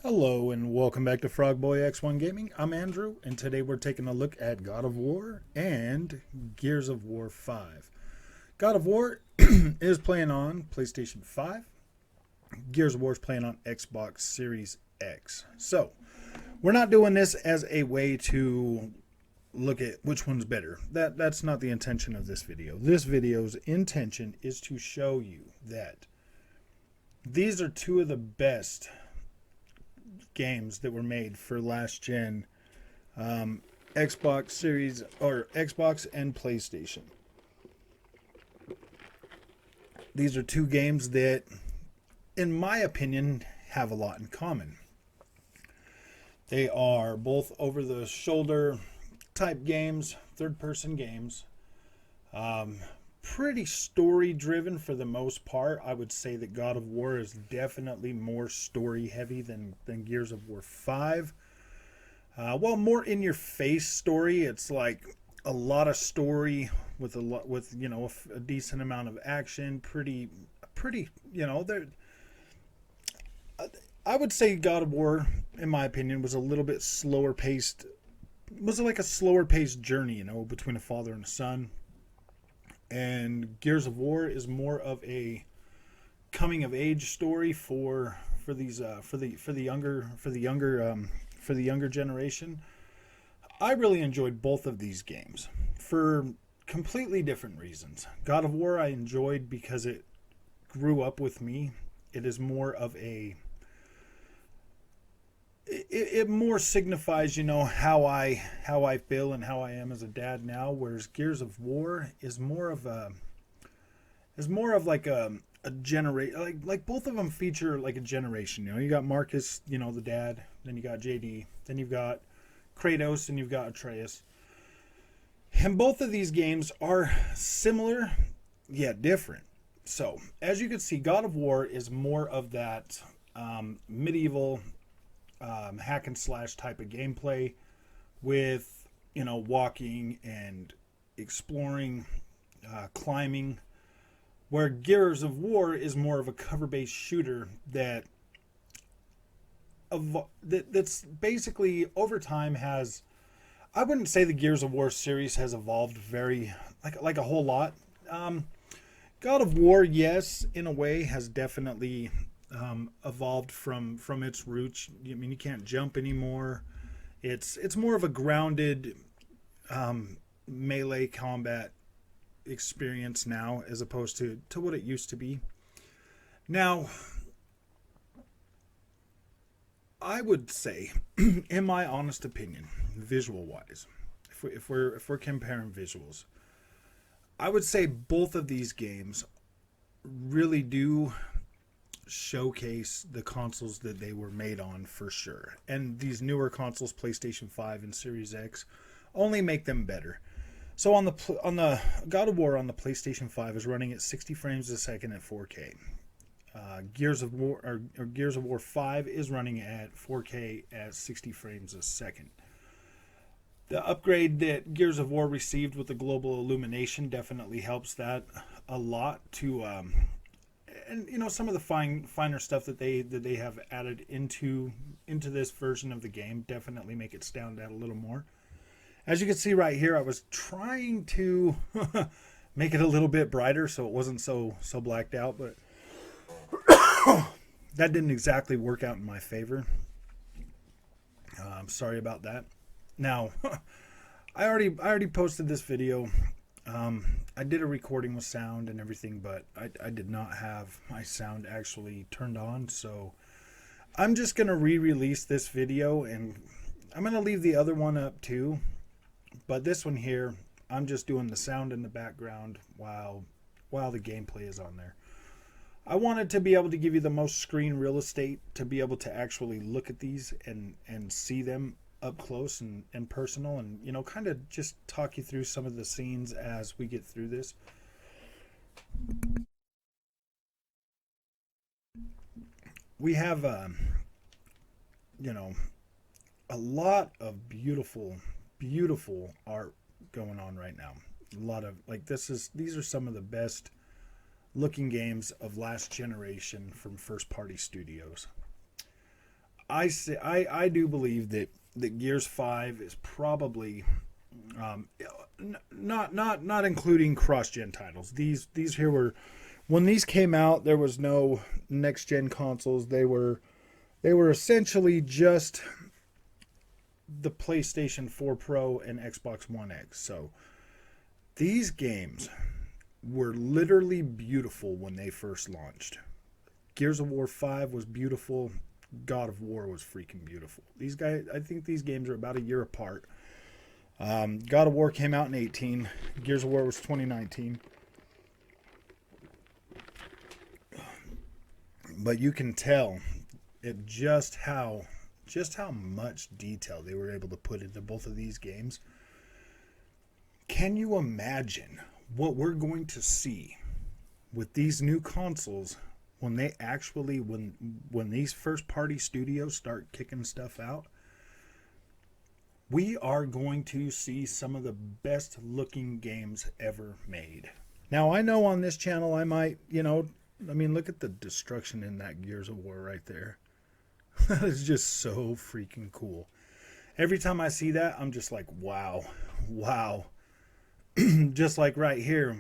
Hello and welcome back to Frogboy X1 Gaming. I'm Andrew, and today we're taking a look at God of War and Gears of War 5. God of War is playing on PlayStation 5. Gears of War is playing on Xbox Series X. So, we're not doing this as a way to look at which one's better. That's not the intention of this video. This video's intention is to show you that these are two of the best games that were made for last gen Xbox Series or Xbox and PlayStation. These are two games that, in my opinion, have a lot in common. They are both over-the-shoulder type games, third-person games. Pretty story-driven for the most part. I would say that God of War is definitely more story-heavy than Gears of War 5. Well, more in-your-face story. It's like a lot of story with a decent amount of action. Pretty, there. I would say God of War, in my opinion, was a little bit slower paced. Was like a slower paced journey, between a father and a son. And Gears of War is more of a coming of age story for the younger generation. I really enjoyed both of these games for completely different reasons. God of War I enjoyed because it grew up with me. It is more of a it more signifies, how I feel and how I am as a dad now, whereas Gears of War is more of like a generation. Like both of them feature like a generation. You got Marcus, the dad, then you got JD, then you've got Kratos, and you've got Atreus. And both of these games are similar yet different. So, as you can see, God of War is more of that medieval hack and slash type of gameplay with, walking and exploring, climbing, where Gears of War is more of a cover-based shooter that's basically over time has. I wouldn't say the Gears of War series has evolved very like a whole lot. God of War, yes, in a way, has definitely evolved from its roots. I mean, you can't jump anymore. It's more of a grounded melee combat experience now, as opposed to what it used to be. Now, I would say, in my honest opinion, visual wise, if we're comparing visuals, I would say both of these games really do showcase the consoles that they were made on, for sure. And these newer consoles, PlayStation 5 and Series X, only make them better. So on the God of War on the PlayStation 5 is running at 60 frames a second at 4K. Gears of War 5 is running at 4K at 60 frames a second. The upgrade that Gears of War received with the global illumination definitely helps that a lot to and some of the finer stuff that they have added into this version of the game definitely make it stand out a little more. As you can see right here, I was trying to make it a little bit brighter so it wasn't so blacked out, but that didn't exactly work out in my favor. I'm sorry about that. Now, I already posted this video. I did a recording with sound and everything, but I did not have my sound actually turned on, so I'm just going to re-release this video, and I'm going to leave the other one up too. But this one here, I'm just doing the sound in the background while the gameplay is on there. I wanted to be able to give you the most screen real estate to be able to actually look at these and see them up close and personal, and kind of just talk you through some of the scenes as we get through this. We have a lot of beautiful art going on right now. A lot of like these are some of the best looking games of last generation from first party studios. I do believe that Gears 5 is probably um, not including cross gen titles. These here were when these came out. There was no next gen consoles. They were essentially just the PlayStation 4 Pro and Xbox One X. So these games were literally beautiful when they first launched. Gears of War 5 was beautiful. God of War was freaking beautiful. These guys, I think these games are about a year apart. God of War came out in 18. Gears of War was 2019. But you can tell it just how much detail they were able to put into both of these games. Can you imagine what we're going to see with these new consoles when they actually when these first party studios start kicking stuff out? We are going to see some of the best looking games ever made. Now, I know on this channel I might, look at the destruction in that Gears of War right there. That is just so freaking cool. Every time I see that, I'm just like, wow. Just like right here,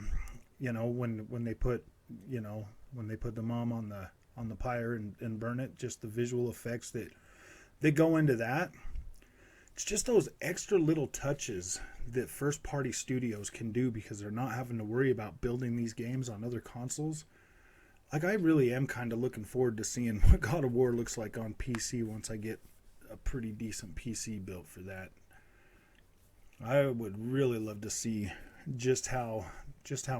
when they put, when they put the mom on the pyre and burn it, just the visual effects that they go into that. It's just those extra little touches that first party studios can do because they're not having to worry about building these games on other consoles. Like, I really am kind of looking forward to seeing what God of War looks like on PC once I get a pretty decent PC built for that. I would really love to see just how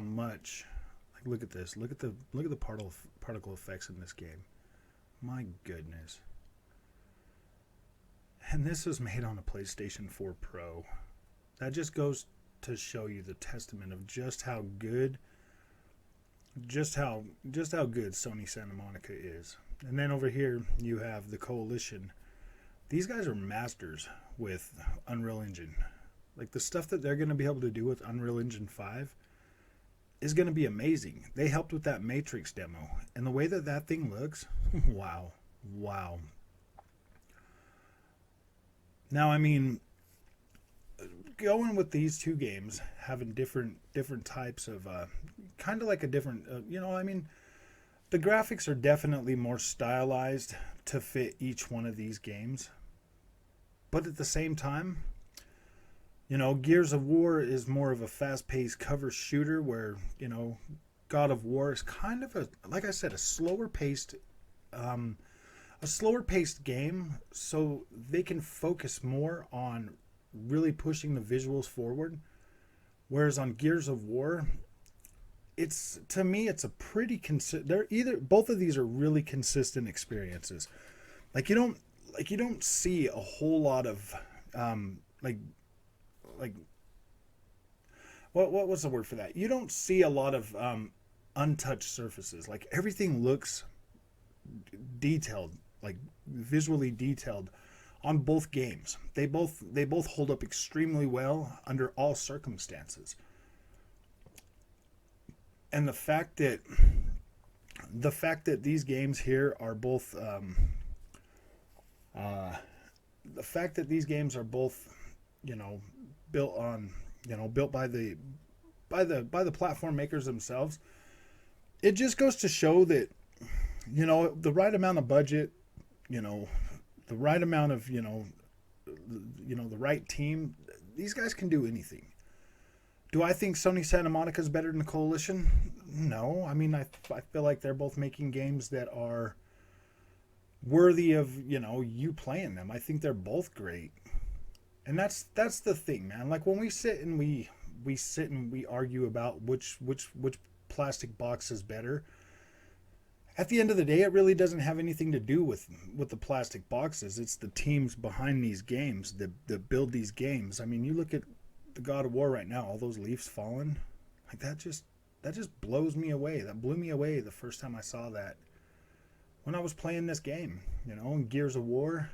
much. Like, look at this. Look at the particle effects in this game. My goodness. And this was made on a PlayStation 4 Pro. That just goes to show you the testament of just how good Sony Santa Monica is. And then over here you have the Coalition. These guys are masters with Unreal Engine. Like, the stuff that they're going to be able to do with Unreal Engine 5 is going to be amazing. They helped with that Matrix demo, and the way that thing looks, wow. Now, I mean, going with these two games, having different types of, kind of like a different, the graphics are definitely more stylized to fit each one of these games. But at the same time, Gears of War is more of a fast-paced cover shooter where, God of War is kind of like I said, a slower-paced game, so they can focus more on really pushing the visuals forward. Whereas on Gears of War, to me it's a pretty both of these are really consistent experiences. Like, you don't see a whole lot of what's the word for that? You don't see a lot of untouched surfaces. Like, everything looks detailed, like visually detailed on both games. They both hold up extremely well under all circumstances. And the fact that these games here are both built by the platform makers themselves, it just goes to show that the right amount of budget, the right amount of the right team, these guys can do anything. Do I think Sony Santa Monica is better than the Coalition? No. I mean, I feel like they're both making games that are worthy of you playing them. I think they're both great. And that's the thing, man. Like, when we sit and we argue about which plastic box is better, at the end of the day, it really doesn't have anything to do with the plastic boxes. It's the teams behind these games that build these games. I mean, you look at the God of War right now, all those leaves falling, like, that just blows me away. That blew me away the first time I saw that when I was playing this game, in Gears of War.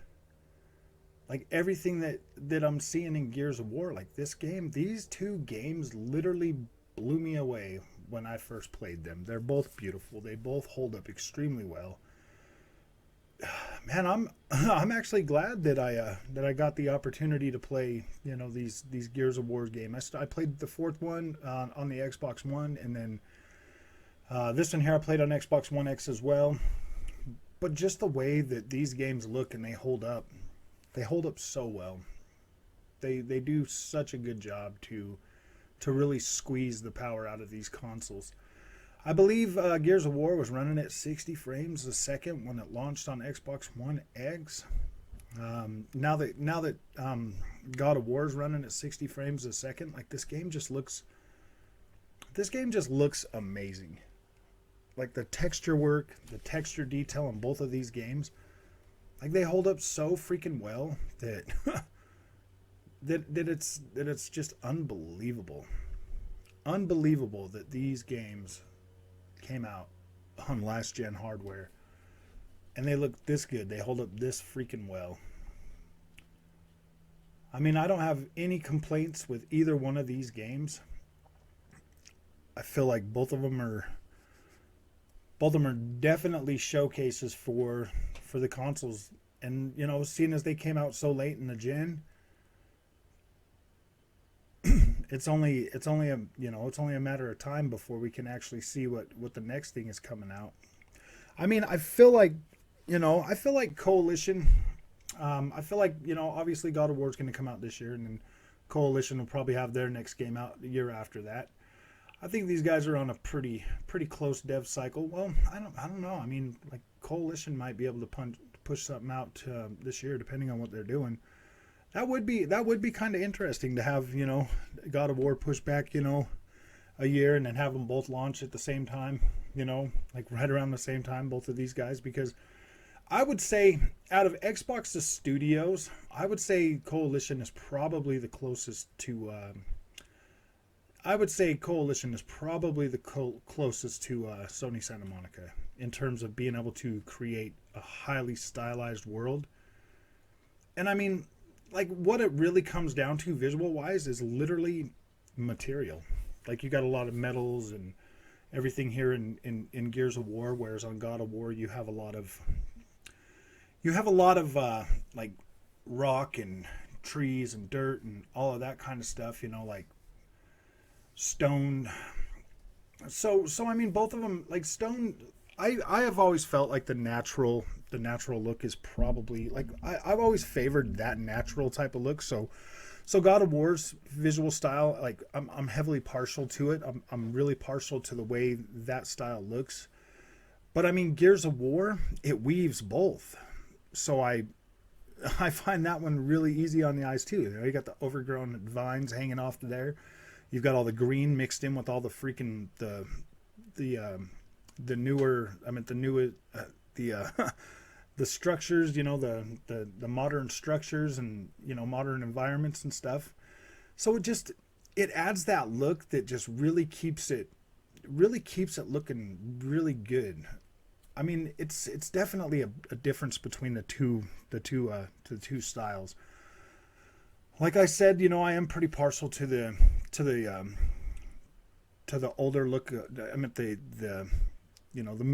like everything that I'm seeing in Gears of War, like this game, these two games literally blew me away when I first played them. They're both beautiful. They both hold up extremely well. Man, I'm actually glad that I got the opportunity to play, you know, these Gears of War games. I played the fourth one on the Xbox One, and then this one here I played on Xbox One X as well. But just the way that these games look and they hold up so well. They do such a good job to really squeeze the power out of these consoles. I believe Gears of War was running at 60 frames a second when it launched on Xbox One X. Now that God of War is running at 60 frames a second, like this game just looks amazing. Like the texture work, the texture detail on both of these games, like they hold up so freaking well that that it's just unbelievable. Unbelievable that these games came out on last gen hardware and they look this good. They hold up this freaking well. I mean, I don't have any complaints with either one of these games. I feel like both of them are definitely showcases for the consoles. And you know, seeing as they came out so late in the gen, it's only a matter of time before we can actually see what the next thing is coming out. I mean, I feel like Coalition. I feel like, you know, obviously God of War is going to come out this year, and then Coalition will probably have their next game out the year after that. I think these guys are on a pretty close dev cycle. Well, I don't know. I mean, like Coalition might be able to push something out this year, depending on what they're doing. That would be kind of interesting to have, you know, God of War push back, you know, a year, and then have them both launch at the same time, you know, like right around the same time, both of these guys. Because I would say out of Xbox's studios, I would say Coalition is probably the closest to. Closest to Sony Santa Monica in terms of being able to create a highly stylized world. And I mean, like what it really comes down to visual wise is literally material. Like you got a lot of metals and everything here in Gears of War, whereas on God of War you have a lot of like rock and trees and dirt and all of that kind of stuff, you know, like stone. So I mean, both of them, like stone, I have always felt like the natural look is probably like I've always favored that natural type of look. So God of War's visual style, like I'm heavily partial to it. I'm really partial to the way that style looks. But I mean, Gears of War, it weaves both. So I find that one really easy on the eyes too. You know, you got the overgrown vines hanging off there. You've got all the green mixed in with all the freaking the structures, you know, the modern structures and, you know, modern environments and stuff. So it adds that look that just really keeps it looking really good. I mean, it's definitely a difference between the two styles. Like I said, you know, I am pretty partial to the older look. I meant the you know, the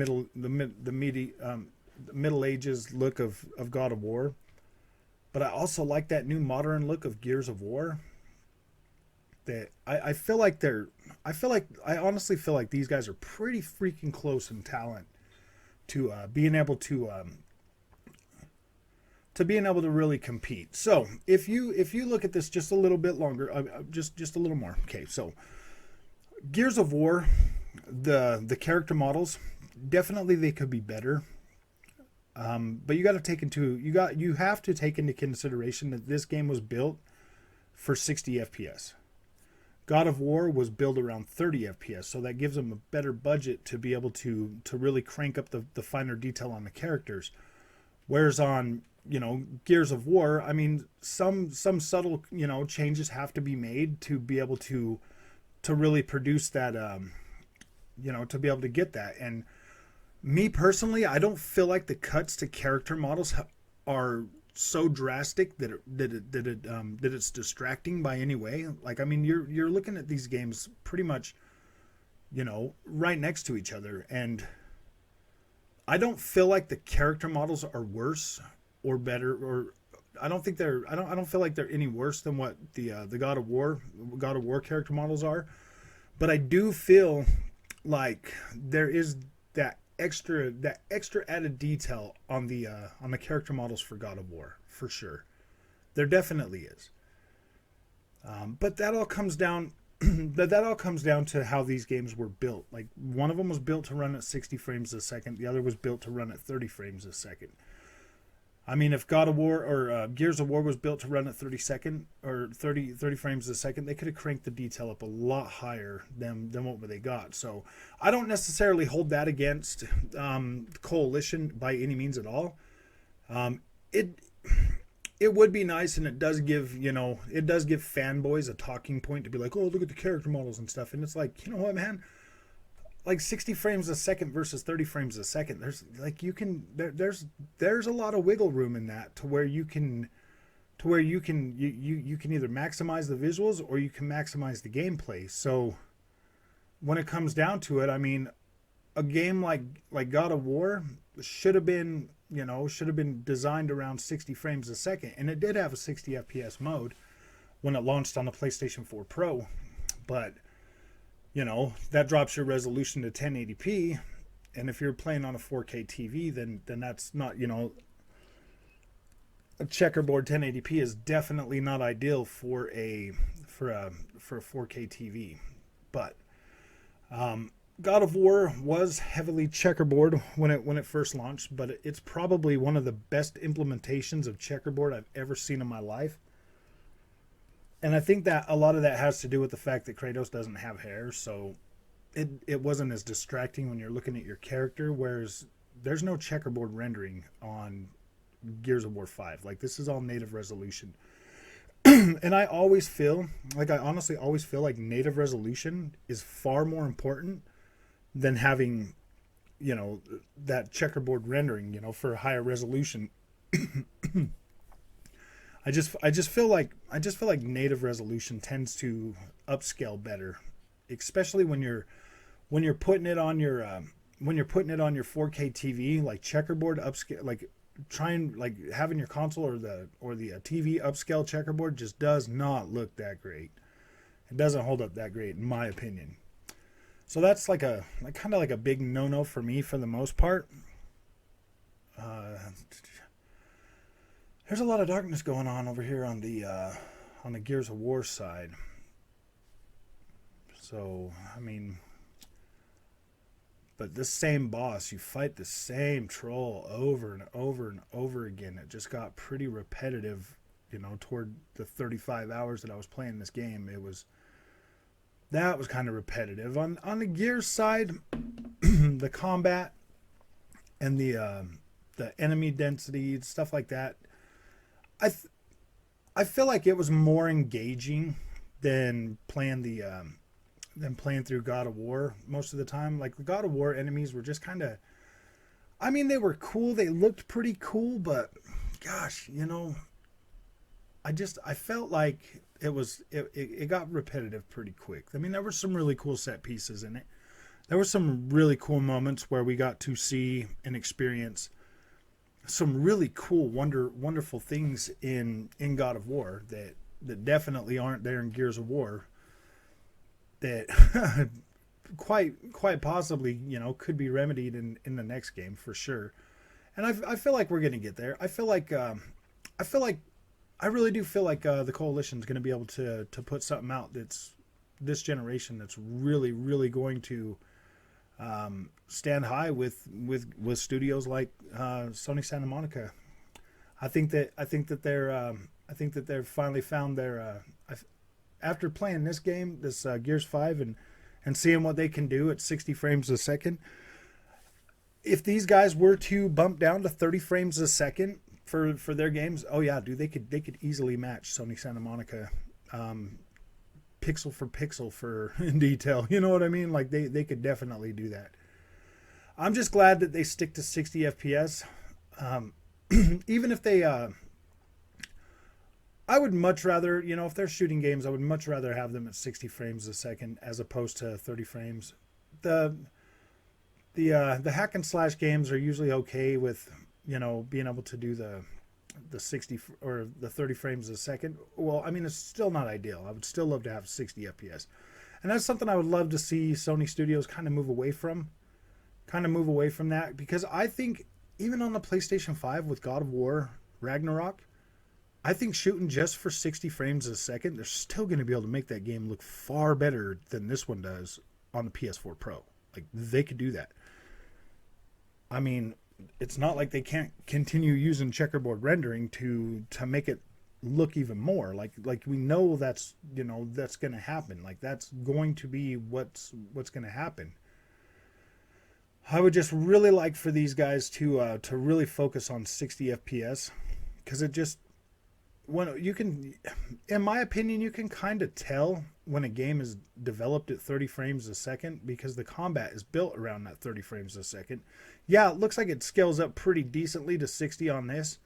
Middle Ages look of God of War, but I also like that new modern look of Gears of War. That I honestly feel like these guys are pretty freaking close in talent to being able to really compete. So if you look at this just a little bit longer, just a little more. Okay, so Gears of War, the character models, definitely they could be better. But you have to take into consideration that this game was built for 60 FPS. God of War was built around 30 FPS, so that gives them a better budget to be able to really crank up the finer detail on the characters. Whereas on, you know, Gears of War, I mean, some subtle, you know, changes have to be made to be able to really produce that, you know, to be able to get that. And me personally, I don't feel like the cuts to character models are so drastic that it's distracting by any way. Like, I mean, you're looking at these games pretty much, right next to each other, and I don't feel like the character models are worse or better, or I don't think they're. I don't feel like they're any worse than what the God of War character models are. But I do feel like there is that extra added detail on the character models for God of War, for sure. There definitely is. But that all comes down that all comes down to how these games were built. Like, one of them was built to run at 60 frames a second, the other was built to run at 30 frames a second. I mean, if God of War or Gears of War was built to run at 30 frames a second, they could have cranked the detail up a lot higher than what they got. So I don't necessarily hold that against Coalition by any means at all. It would be nice, and it does give fanboys a talking point to be like, oh, look at the character models and stuff. And it's like, you know what, man? Like 60 frames a second versus 30 frames a second. There's a lot of wiggle room in that to where you can either maximize the visuals or you can maximize the gameplay. So when it comes down to it, I mean, a game like God of War should have been designed around 60 frames a second, and it did have a 60 FPS mode when it launched on the PlayStation 4 Pro, but that drops your resolution to 1080p, and if you're playing on a 4K TV, then that's not, a checkerboard 1080p is definitely not ideal for a 4K TV. But God of War was heavily checkerboard when it first launched, but it's probably one of the best implementations of checkerboard I've ever seen in my life. And I think that a lot of that has to do with the fact that Kratos doesn't have hair, so it wasn't as distracting when you're looking at your character, whereas there's no checkerboard rendering on Gears of War 5. Like, this is all native resolution. And I honestly always feel like native resolution is far more important than having, that checkerboard rendering, for a higher resolution. I just feel like native resolution tends to upscale better, especially when you're putting it on your 4K TV. Like, checkerboard upscale, like having your console or the TV upscale checkerboard just does not look that great. It doesn't hold up that great, in my opinion. So that's kind of like a big no-no for me for the most part. There's a lot of darkness going on over here on the Gears of War side. So, I mean, but this same boss, you fight the same troll over and over and over again. It just got pretty repetitive, toward the 35 hours that I was playing this game. That was kind of repetitive. On the Gears side, the combat and the enemy density, stuff like that, I feel like it was more engaging than playing through God of War most of the time. Like, the God of War enemies were just kind of, I mean, they were cool. They looked pretty cool, but gosh, I felt like it got repetitive pretty quick. I mean, there were some really cool set pieces in it. There were some really cool moments where we got to see and experience some really cool, wonderful things in God of War that definitely aren't there in Gears of War. That quite possibly, could be remedied in the next game for sure. And I feel like we're gonna get there. I really do feel like the Coalition's gonna be able to put something out that's this generation that's really, really going to stand high with studios like Sony Santa Monica. I think that they've finally found their after playing this game, this Gears 5, and seeing what they can do at 60 frames a second. If these guys were to bump down to 30 frames a second for their games, oh yeah, dude, they could easily match Sony Santa Monica, pixel for pixel for in detail. You know what I mean? Like, they could definitely do that. I'm just glad that they stick to 60 FPS. Even if they I would much rather, if they're shooting games, I would much rather have them at 60 frames a second as opposed to 30 frames. The the hack and slash games are usually okay with, being able to do the 60 or the 30 frames a second. Well, I mean, it's still not ideal. I would still love to have 60 FPS. And that's something I would love to see Sony Studios kind of move away from. Kind of move away from that, because I think even on the PlayStation 5 with God of War Ragnarok, I think shooting just for 60 frames a second, they're still going to be able to make that game look far better than this one does on the PS4 Pro. Like, they could do that. I mean, it's not like they can't continue using checkerboard rendering to make it look even more. Like we know that's going to happen. Like, that's going to be what's going to happen. I would just really like for these guys to really focus on 60 FPS, because it just, when you can, in my opinion, you can kind of tell when a game is developed at 30 frames a second, because the combat is built around that 30 frames a second. Yeah, it looks like it scales up pretty decently to 60 on this,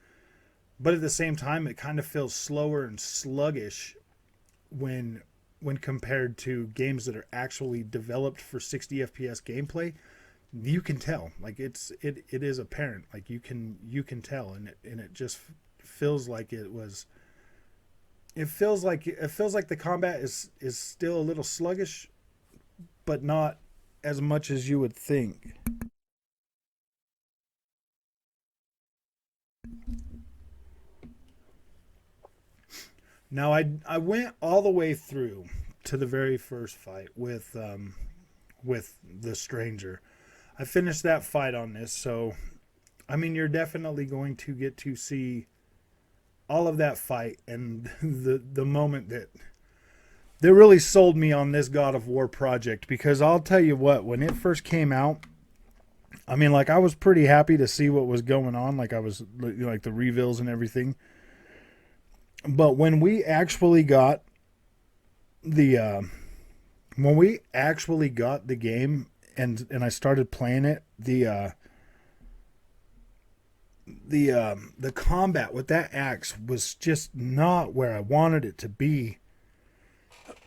but at the same time, it kind of feels slower and sluggish when compared to games that are actually developed for 60 FPS gameplay. You can tell, like, it is apparent, like you can tell, and it just feels like it feels like the combat is still a little sluggish, but not as much as you would think. Now, I went all the way through to the very first fight with the stranger. I finished that fight on this, so I mean, you're definitely going to get to see all of that fight, and the moment that really sold me on this God of War project. Because I'll tell you what, when it first came out, I mean, like, I was pretty happy to see what was going on, like, I was like the reveals and everything. But the when we actually got the game, and I started playing it, the combat with that axe was just not where I wanted it to be.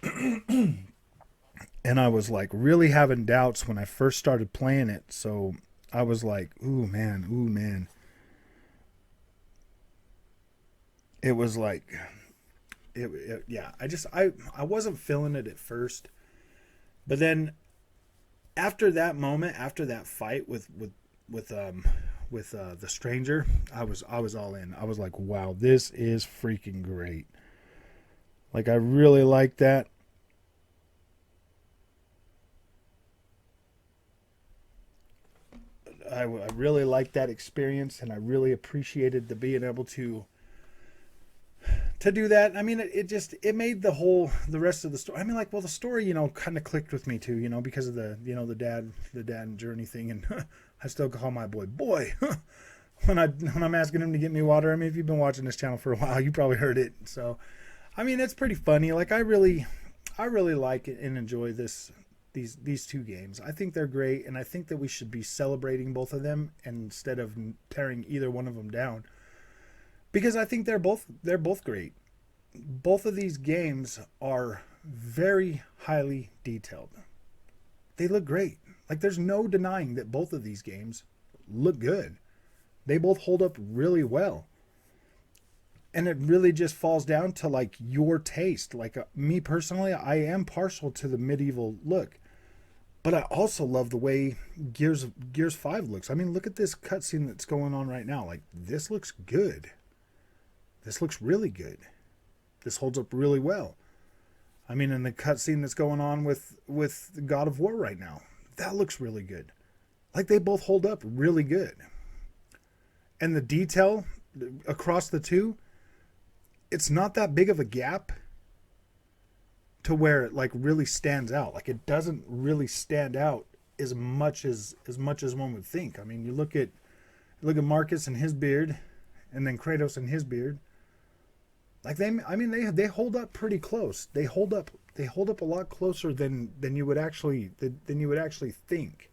And I was like really having doubts when I first started playing it. So I was like, ooh man. It was like, yeah, I wasn't feeling it at first. But then after that moment, after that fight with the stranger, I was all in. I was like, wow, this is freaking great. Like, I really like that. I really liked that experience, and I really appreciated the being able to do that. I mean, it just, it made the rest of the story. I mean, like, well, the story, kind of clicked with me too, because of the dad journey thing, and I still call my boy when I'm asking him to get me water. I mean, if you've been watching this channel for a while, you probably heard it. So, I mean, it's pretty funny. Like, I really like it and enjoy these two games. I think they're great, and I think that we should be celebrating both of them instead of tearing either one of them down, because I think they're both great. Both of these games are very highly detailed. They look great. Like, there's no denying that both of these games look good. They both hold up really well. And it really just falls down to, like, your taste. Like, me personally, I am partial to the medieval look, but I also love the way Gears 5 looks. I mean, look at this cutscene that's going on right now. Like, this looks good. This looks really good. This holds up really well. I mean, and the cutscene that's going on with God of War right now, that looks really good. Like, they both hold up really good. And the detail across the two, it's not that big of a gap to where it, like, really stands out. Like, it doesn't really stand out as much as one would think. I mean, you look at Marcus and his beard, and then Kratos and his beard. Like, they hold up pretty close. They hold up a lot closer than you would actually think.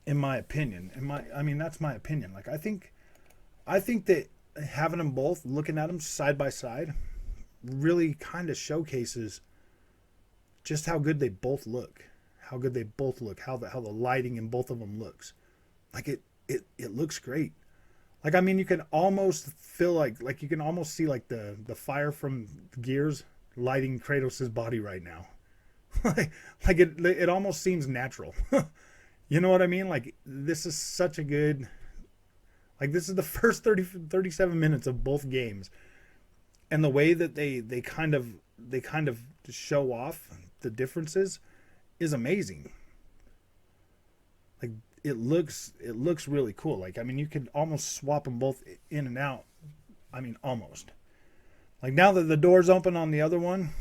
In my opinion, I mean, that's my opinion. Like, I think that having them both, looking at them side by side, really kind of showcases just how good they both look. How good they both look. How the lighting in both of them looks. Like it looks great. Like, I mean, you can almost feel like you can almost see like the fire from Gears lighting Kratos' body right now. like it almost seems natural. You know what I mean? Like, this is such a good, like, this is the first 37 minutes of both games, and the way that they kind of show off the differences is amazing. Like, it looks really cool. Like, I mean, you could almost swap them both in and out. I mean, almost. Like, now that the door's open on the other one,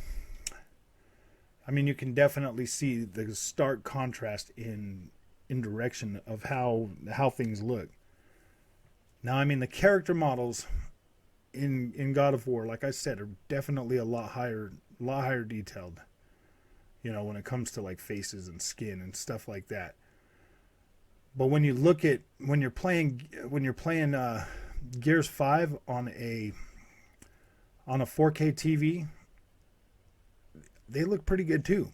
I mean, you can definitely see the stark contrast in direction of how things look. Now, I mean, the character models in God of War, like I said, are definitely a lot higher detailed. You know, when it comes to like faces and skin and stuff like that. But when you look at when you're playing Gears 5 on a 4K TV, they look pretty good too.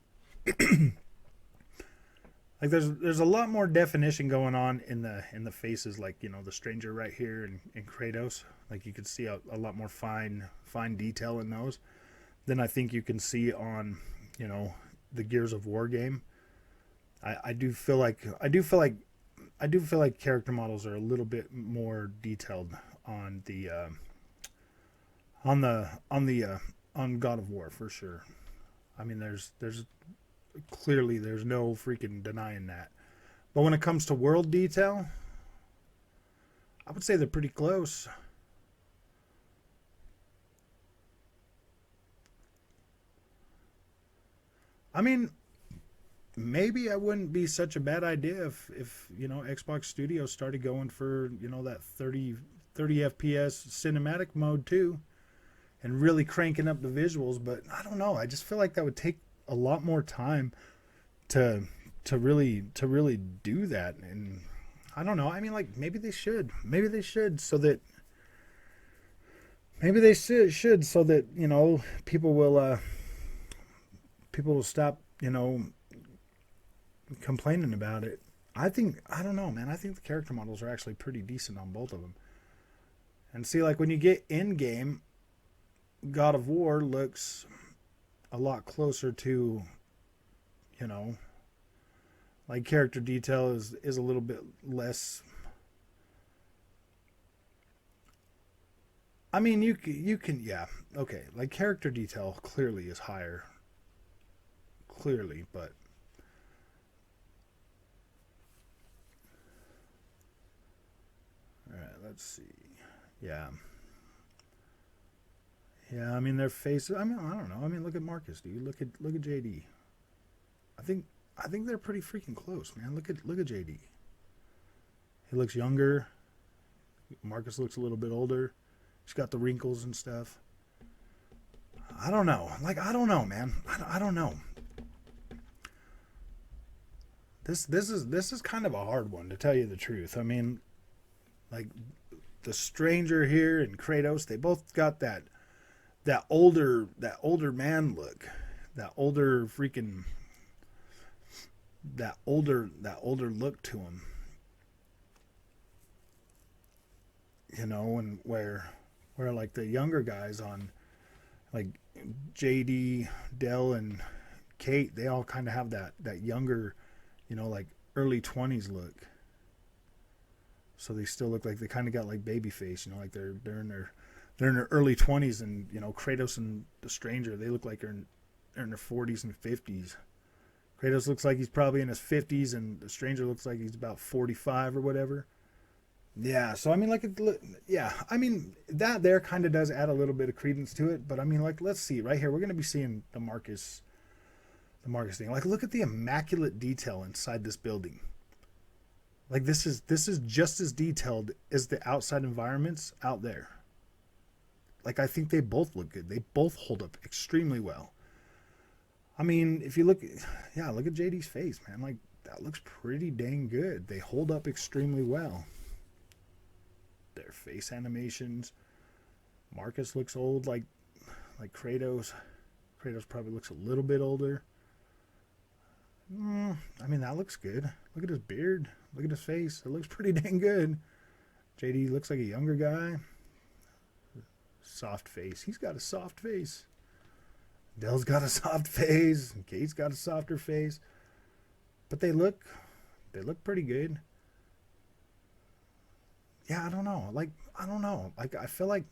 Like, there's a lot more definition going on in the faces, like, you know, the stranger right here and Kratos. Like, you can see a lot more fine detail in those than I think you can see on, you know, the Gears of War game. I do feel like character models are a little bit more detailed on on God of War for sure. I mean, there's clearly there's no freaking denying that. But when it comes to world detail, I would say they're pretty close. I mean, maybe it wouldn't be such a bad idea if you know, Xbox Studios started going for, you know, that 30 FPS cinematic mode too, and really cranking up the visuals. But I don't know. I just feel like that would take a lot more time to really do that. And I don't know. I mean, like, maybe they should. Maybe they should so that you know, people will stop, you know, complaining about it. I don't know, man. I think the character models are actually pretty decent on both of them. And see, like, when you get in game, God of War looks a lot closer to, you know, like, character detail is a little bit less. I mean, you can yeah, okay, like, character detail clearly is higher, clearly, but all right, let's see. Yeah. Yeah, I mean, their faces. I mean, I don't know. I mean, look at Marcus, dude. Look at JD. I think I think they're pretty freaking close, man. Look at JD. He looks younger. Marcus looks a little bit older. He's got the wrinkles and stuff. I don't know. Like, I don't know, man. I don't know. This is kind of a hard one, to tell you the truth. I mean, like, the stranger here and Kratos, they both got that older man look, that older freaking that older look to him. You know, and where like the younger guys on, like, JD, Dell, and Kate, they all kind of have that younger, you know, like, early 20s look. So they still look like they kind of got like baby face, you know, like they're in their early 20s. And, you know, Kratos and the stranger, they look like they're in their 40s and 50s. Kratos looks like he's probably in his 50s, and the stranger looks like he's about 45 or whatever. Yeah, so I mean, like, yeah, I mean, that there kind of does add a little bit of credence to it. But I mean, like, let's see right here. We're gonna be seeing the Marcus thing. Like, look at the immaculate detail inside this building. Like, this is just as detailed as the outside environments out there. Like, I think they both look good. They both hold up extremely well. I mean, if you look, yeah, look at JD's face, man. Like, that looks pretty dang good. They hold up extremely well. Their face animations. Marcus looks old, like Kratos. Kratos probably looks a little bit older. I mean, that looks good. Look at his beard. Look at his face. It looks pretty dang good. JD looks like a younger guy. Soft face. He's got a soft face. Dell's got a soft face. Kate's got a softer face. But they look pretty good. Yeah, I don't know. I don't know. I feel like,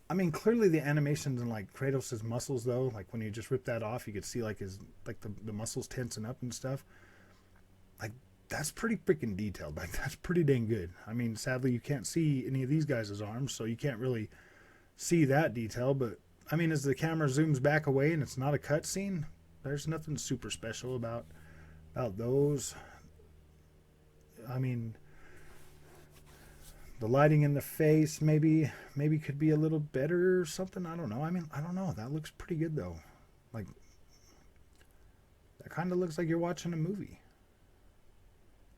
I mean, clearly the animations in like Kratos' muscles though, like when you just rip that off, you could see like the muscles tensing up and stuff. Like that's pretty freaking detailed. Like that's pretty dang good. I mean, sadly you can't see any of these guys' arms, so you can't really see that detail. But I mean, as the camera zooms back away and it's not a cutscene, there's nothing super special about those. I mean, the lighting in the face maybe could be a little better or something. I don't know. I mean, I don't know. That looks pretty good though. Like that kind of looks like you're watching a movie.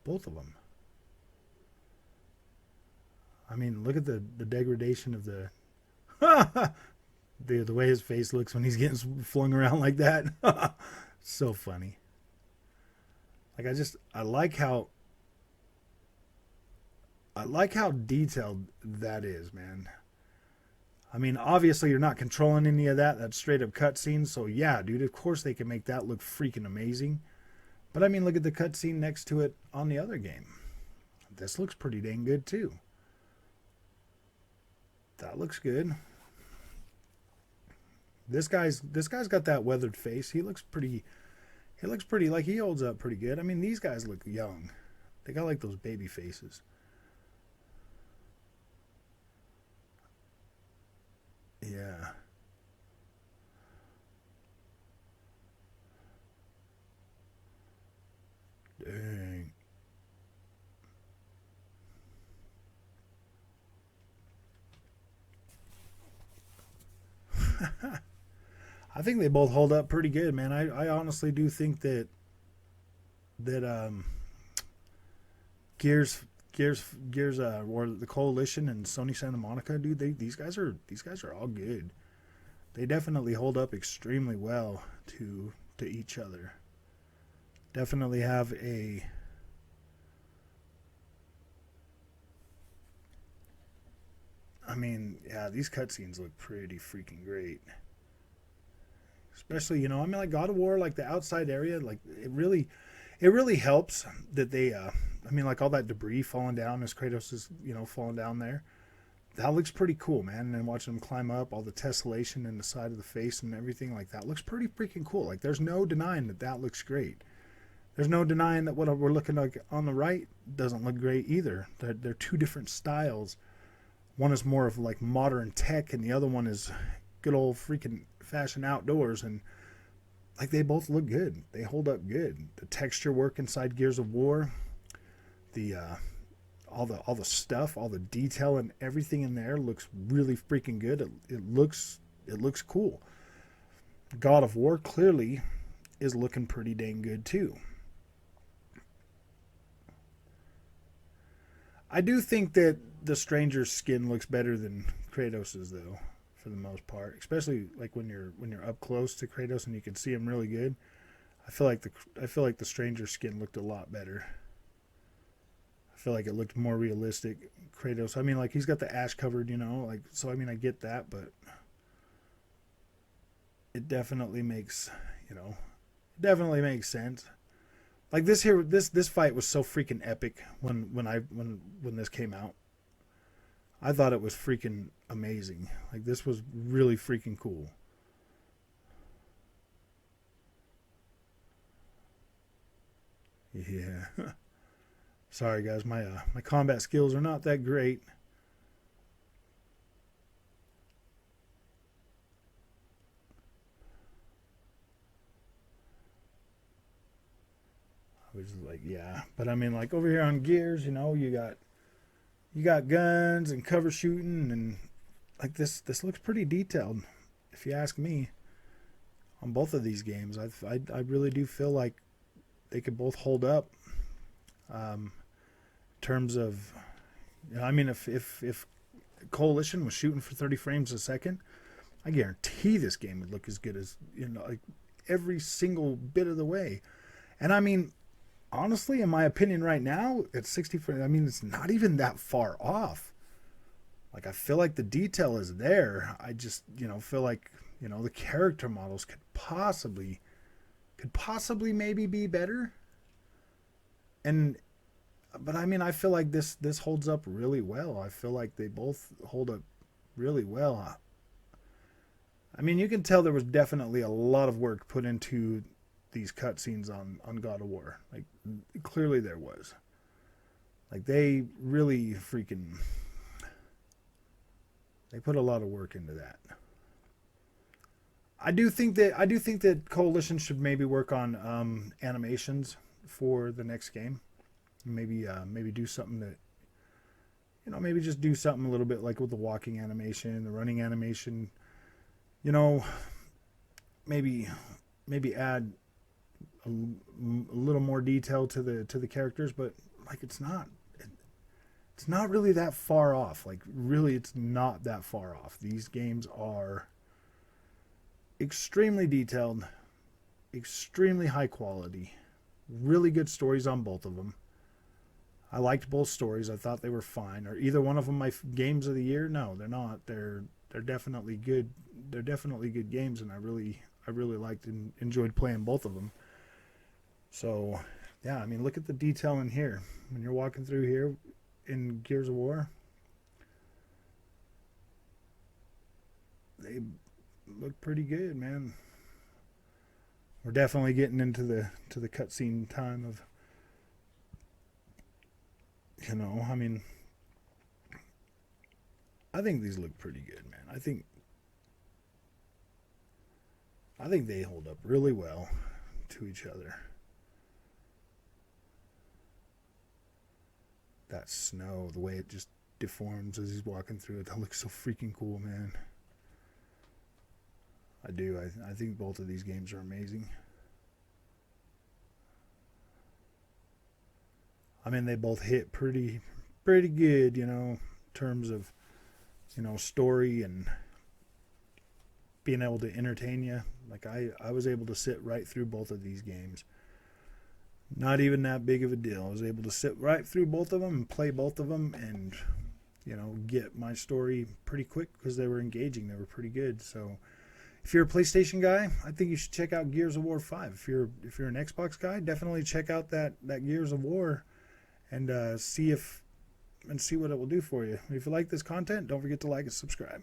Both of them. I mean, look at the degradation of the the way his face looks when he's getting flung around like that. So funny. Like I like how detailed that is, man. I mean, obviously you're not controlling any of that. That's straight up cutscenes. So yeah, dude, of course they can make that look freaking amazing. But I mean, look at the cutscene next to it on the other game. This looks pretty dang good too. That looks good. This guy's got that weathered face. He looks pretty like he holds up pretty good. I mean, these guys look young. They got like those baby faces. Yeah. Dang. I think they both hold up pretty good, man. I honestly do think that Gears or the Coalition and Sony Santa Monica, dude, these guys are all good. They definitely hold up extremely well to each other. Definitely have a I mean, yeah, these cutscenes look pretty freaking great. Especially, you know, I mean, like God of War, like the outside area, like it really helps that they I mean, like all that debris falling down as Kratos is, you know, falling down there. That looks pretty cool, man. And then watching him climb up, all the tessellation in the side of the face and everything like that looks pretty freaking cool. Like there's no denying that looks great. There's no denying that what we're looking like on the right doesn't look great either. They're two different styles. One is more of like modern tech, and the other one is good old freaking fashion outdoors. And like they both look good. They hold up good. The texture work inside Gears of War, the all the stuff, all the detail and everything in there looks really freaking good. It looks cool. God of War clearly is looking pretty dang good too. I do think that the Stranger's skin looks better than Kratos's though, for the most part. Especially like when you're up close to Kratos and you can see him really good. I feel like the Stranger's skin looked a lot better. I feel like it looked more realistic. Kratos, I mean, like he's got the ash covered, you know, like so. I mean, I get that, but it definitely makes, you know, it definitely makes sense. Like this fight was so freaking epic when this came out. I thought it was freaking amazing. Like this was really freaking cool. Yeah. Sorry guys, my combat skills are not that great. I was like, yeah, but I mean, like over here on Gears, you know, you got guns and cover shooting, and like this looks pretty detailed, if you ask me. On both of these games, I really do feel like they could both hold up. In terms of, you know, I mean, if Coalition was shooting for 30 frames a second, I guarantee this game would look as good as, like every single bit of the way. And I mean, honestly, in my opinion right now, at 60 frames, I mean, it's not even that far off. Like, I feel like the detail is there. I just, feel like, the character models could possibly maybe be better. But I mean, I feel like this holds up really well. I feel like they both hold up really well. I mean, you can tell there was definitely a lot of work put into these cutscenes on God of War. Like, clearly there was. Like, they really freaking... They put a lot of work into that. I do think that Coalition should maybe work on animations for the next game. Maybe do something that, maybe just do something a little bit like with the walking animation, the running animation. Maybe add a little more detail to the characters, but like it's not really that far off. Like, really, it's not that far off. These games are extremely detailed, extremely high quality, really good stories on both of them. I liked both stories. I thought they were fine. Are either one of them my games of the year? No, they're not. They're definitely good. They're definitely good games, and I really liked and enjoyed playing both of them. So, yeah, I mean, look at the detail in here. When you're walking through here in Gears of War, they look pretty good, man. We're definitely getting into the cutscene time of, I mean, I think these look pretty good, man. I think they hold up really well to each other. That snow, the way it just deforms as he's walking through it, that looks so freaking cool, man. I do. I think both of these games are amazing. I mean, they both hit pretty good, in terms of, story and being able to entertain you. Like, I was able to sit right through both of these games. Not even that big of a deal. I was able to sit right through both of them and play both of them and, get my story pretty quick because they were engaging. They were pretty good. So if you're a PlayStation guy, I think you should check out Gears of War 5. If you're an Xbox guy, definitely check out that Gears of War and see what it will do for you. If you like this content, don't forget to like and subscribe.